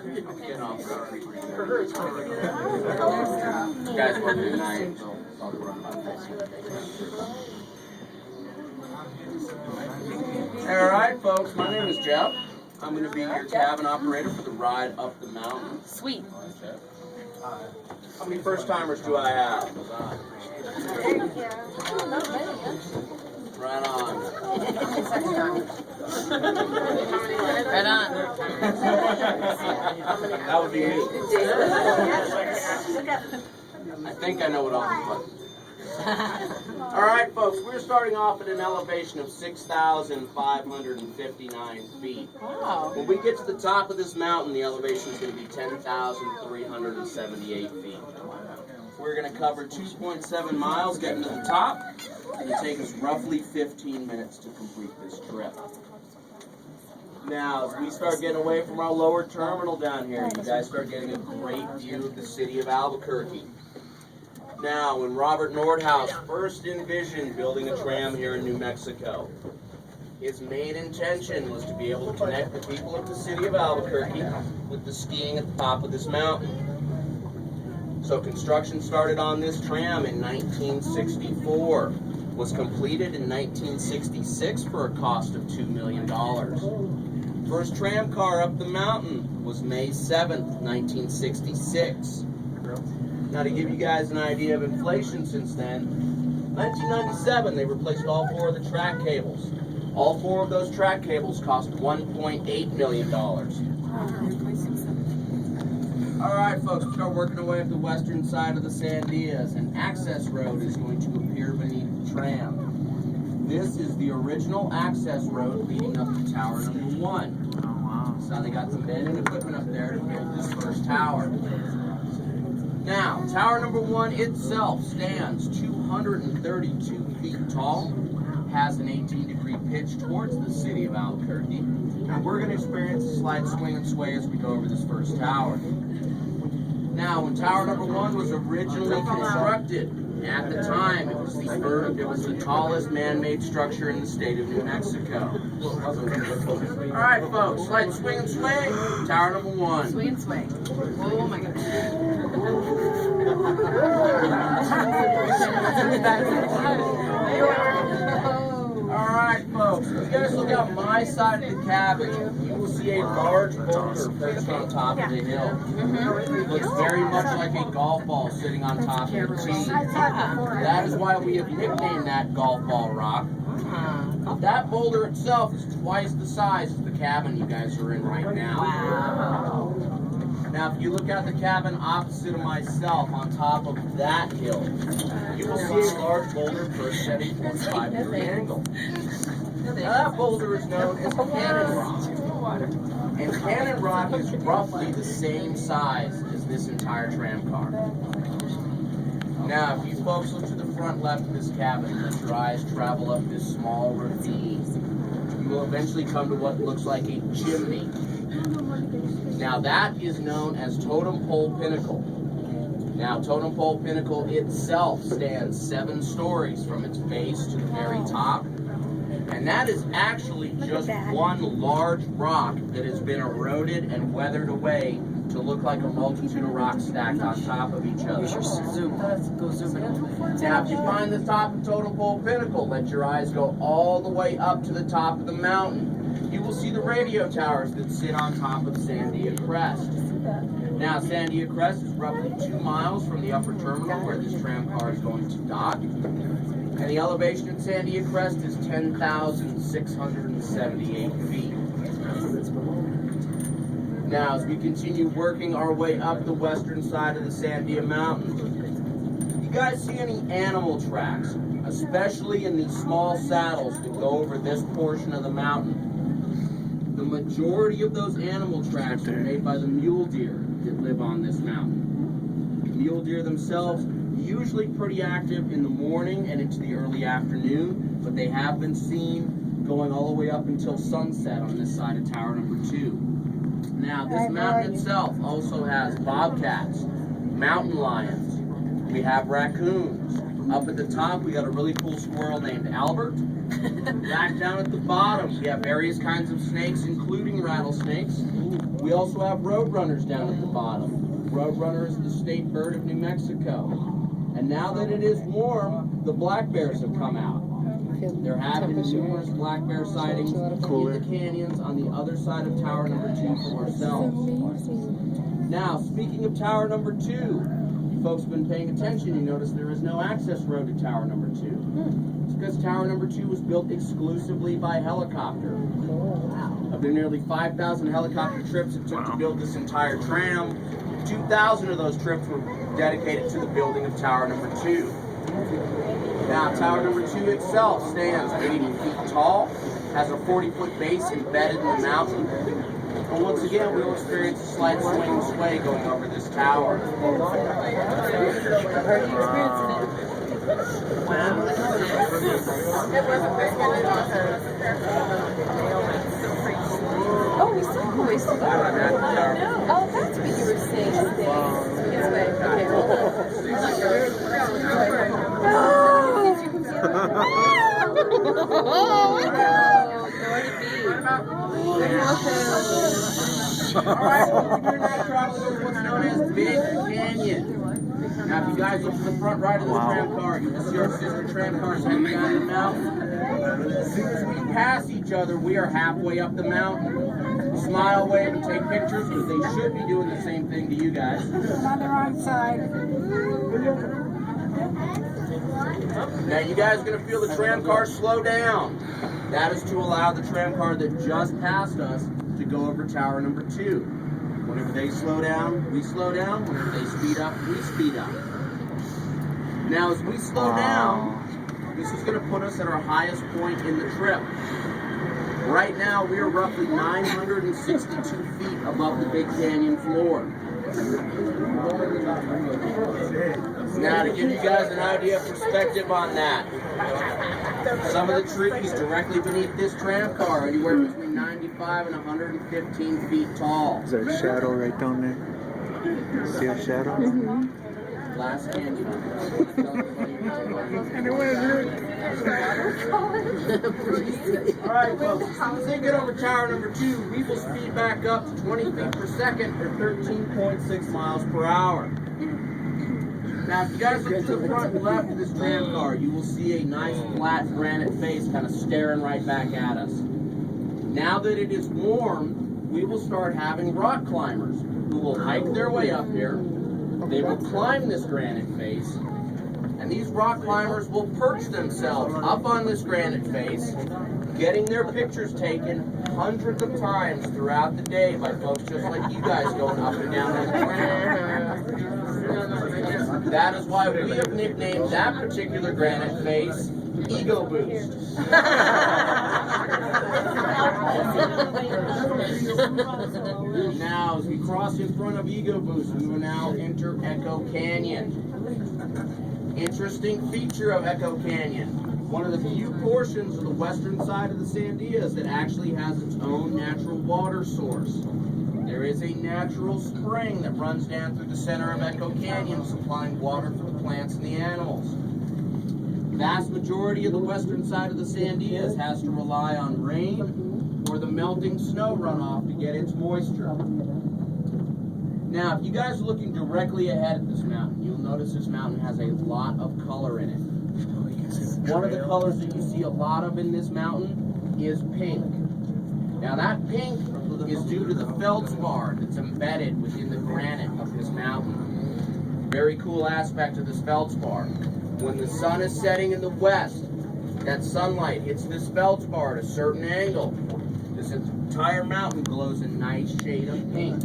Getting off road. You guys working tonight, so I'll be running about this. Alright, folks, my name is Jeff. I'm going to be your cabin operator for the ride up the mountain. Sweet. How many first timers do I have? Right on. Right on. That would be me. I think I know what all these buttons. Alright, folks, we're starting off at an elevation of 6,559 feet. Wow. When we get to the top of this mountain, the elevation is going to be 10,378 feet. We're going to cover 2.7 miles getting to the top. It'll take us roughly 15 minutes to complete this trip. Now, as we start getting away from our lower terminal down here, you guys start getting a great view of the city of Albuquerque. Now, when Robert Nordhaus first envisioned building a tram here in New Mexico, his main intention was to be able to connect the people of the city of Albuquerque with the skiing at the top of this mountain. So construction started on this tram in 1964, was completed in 1966 for a cost of $2 million. First tram car up the mountain was May 7th, 1966. Now, to give you guys an idea of inflation since then, 1997 they replaced all 4 of the track cables. All 4 of those track cables cost $1.8 million. Alright, folks, we start working our way up the western side of the Sandias. An access road is going to appear beneath the tram. This is the original access road leading up to tower number 1. So they got some men and equipment up there to build this first tower. Now, tower number 1 itself stands 232 feet tall, has an 18-degree pitch towards the city of Albuquerque, and we're going to experience a slight swing and sway as we go over this first tower. Now, when tower number 1 was originally constructed, at the time, it was the tallest man-made structure in the state of New Mexico. Alright, folks, slight swing and sway, tower number 1. Swing and sway. Oh my goodness. Alright, folks, if you guys look out my side of the cabin, you will see a large boulder perched on top of the hill. It looks very much like a golf ball sitting on top of the tee. That is why we have nicknamed that golf ball rock. That boulder itself is twice the size of the cabin you guys are in right now. Wow. Now, if you look at the cabin opposite of myself on top of that hill, you will see a large boulder perched at a 45-degree angle. Now, that boulder is known as Cannon Rock. And Cannon Rock is roughly the same size as this entire tram car. Now, if you folks look to the front left of this cabin and let your eyes travel up this small ravine, you will eventually come to what looks like a chimney. Now, that is known as Totem Pole Pinnacle. Now, Totem Pole Pinnacle itself stands 7 stories from its base to the very top. And that is actually just one large rock that has been eroded and weathered away to look like a multitude of rocks stacked on top of each other. Go zoom in. Now, if you find the top of Totem Pole Pinnacle, let your eyes go all the way up to the top of the mountain. You will see the radio towers that sit on top of Sandia Crest. Now, Sandia Crest is roughly 2 miles from the upper terminal where this tram car is going to dock. And the elevation at Sandia Crest is 10,678 feet. Now, as we continue working our way up the western side of the Sandia Mountain, you guys see any animal tracks, especially in these small saddles that go over this portion of the mountain? The majority of those animal tracks are made by the mule deer that live on this mountain. The mule deer themselves, usually pretty active in the morning and into the early afternoon, but they have been seen going all the way up until sunset on this side of tower number 2. Now, this mountain itself also has bobcats, mountain lions, we have raccoons. Up at the top, we got a really cool squirrel named Albert, Back down at the bottom, we have various kinds of snakes, including rattlesnakes. We also have roadrunners down at the bottom. Roadrunner is the state bird of New Mexico. And now that it is warm, the black bears have come out. There have been numerous black bear sightings in the canyons on the other side of tower number 2 from ourselves. Now, speaking of tower number 2, you folks have been paying attention, you notice there is no access road to tower number 2. It's because tower number 2 was built exclusively by helicopter. Of the nearly 5,000 helicopter trips it took to build this entire tram, 2,000 of those trips were dedicated to the building of tower number 2. Now, tower number 2 itself stands 80 feet tall, has a 40-foot base embedded in the mountain. And once again, we will experience a slight swing and sway going over this tower. Oh, we saw voice. Oh, that's what you were saying. This way. Okay, hold Alright, we're now traveling over what's known as Big Canyon. Now, if you guys look to the front right of this tram car, you will see our sister tram cars heading down the mountain. As soon as we pass each other, we are halfway up the mountain. Smile, wave, and take pictures because they should be doing the same thing to you guys. on the wrong side. Now, you guys are going to feel the tram car slow down. That is to allow the tram car that just passed us to go over tower number 2. Whenever they slow down, we slow down. Whenever they speed up, we speed up. Now, as we slow down, this is going to put us at our highest point in the trip. Right now, we are roughly 962 feet above the Big Canyon floor. Now, to give you guys an idea of perspective on that, some of the trees directly beneath this tram car are anywhere between 95 and 115 feet tall. Is there a shadow right down there? See a shadow? Last canyon. Alright, folks, as soon as they get over tower number 2, we will speed back up to 20 feet per second or 13.6 miles per hour. Now, if you guys look to the front and left of this tram car, you will see a nice flat granite face kind of staring right back at us. Now that it is warm, we will start having rock climbers who will hike their way up here. They will climb this granite face, and these rock climbers will perch themselves up on this granite face, getting their pictures taken hundreds of times throughout the day by folks just like you guys going up and down the tram. That is why we have nicknamed that particular granite face Ego Boost. Now, as we cross in front of Ego Boost, we will now enter Echo Canyon. Interesting feature of Echo Canyon. One of the few portions of the western side of the Sandias that actually has its own natural water source. There is a natural spring that runs down through the center of Echo Canyon, supplying water for the plants and the animals. The vast majority of the western side of the Sandias has to rely on rain or the melting snow runoff to get its moisture. Now, if you guys are looking directly ahead at this mountain, you'll notice this mountain has a lot of color in it. One of the colors that you see a lot of in this mountain is pink. Now, that pink is due to the feldspar that's embedded within the granite of this mountain. Very cool aspect of this feldspar. When the sun is setting in the west, that sunlight hits this feldspar at a certain angle. This entire mountain glows a nice shade of pink.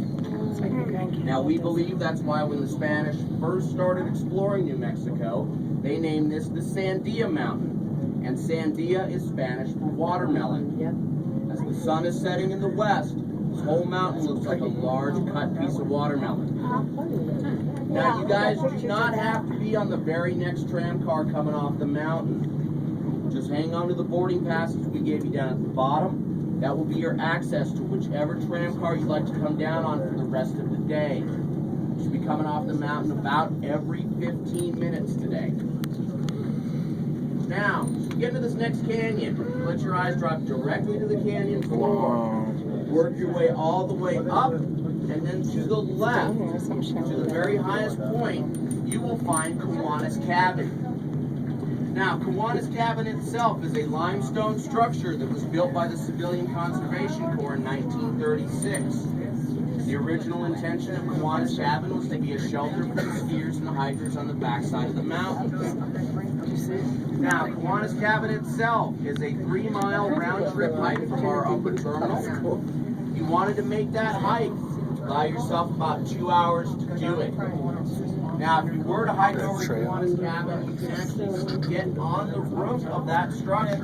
Now, we believe that's why when the Spanish first started exploring New Mexico, they named this the Sandia Mountain. And Sandia is Spanish for watermelon. As the sun is setting in the west, this whole mountain looks like a large cut piece of watermelon. Now, you guys do not have to be on the very next tram car coming off the mountain. Just hang on to the boarding passes we gave you down at the bottom. That will be your access to whichever tram car you'd like to come down on for the rest of the day. You should be coming off the mountain about every 15 minutes today. Now, get into this next canyon. Let your eyes drop directly to the canyon floor. Work your way all the way up, and then to the left, to the very highest point, you will find Kiwanis Cabin. Now, Kiwanis Cabin itself is a limestone structure that was built by the Civilian Conservation Corps in 1936. The original intention of Kiwanis Cabin was to be a shelter for the skiers and the hikers on the backside of the mountains. Now, Kiwanis Cabin itself is a 3-mile round-trip hike from our upper terminal. If you wanted to make that hike, allow yourself about 2 hours to do it. Now, if you were to hike over to Kiwanis Cabin, you can actually get on the roof of that structure.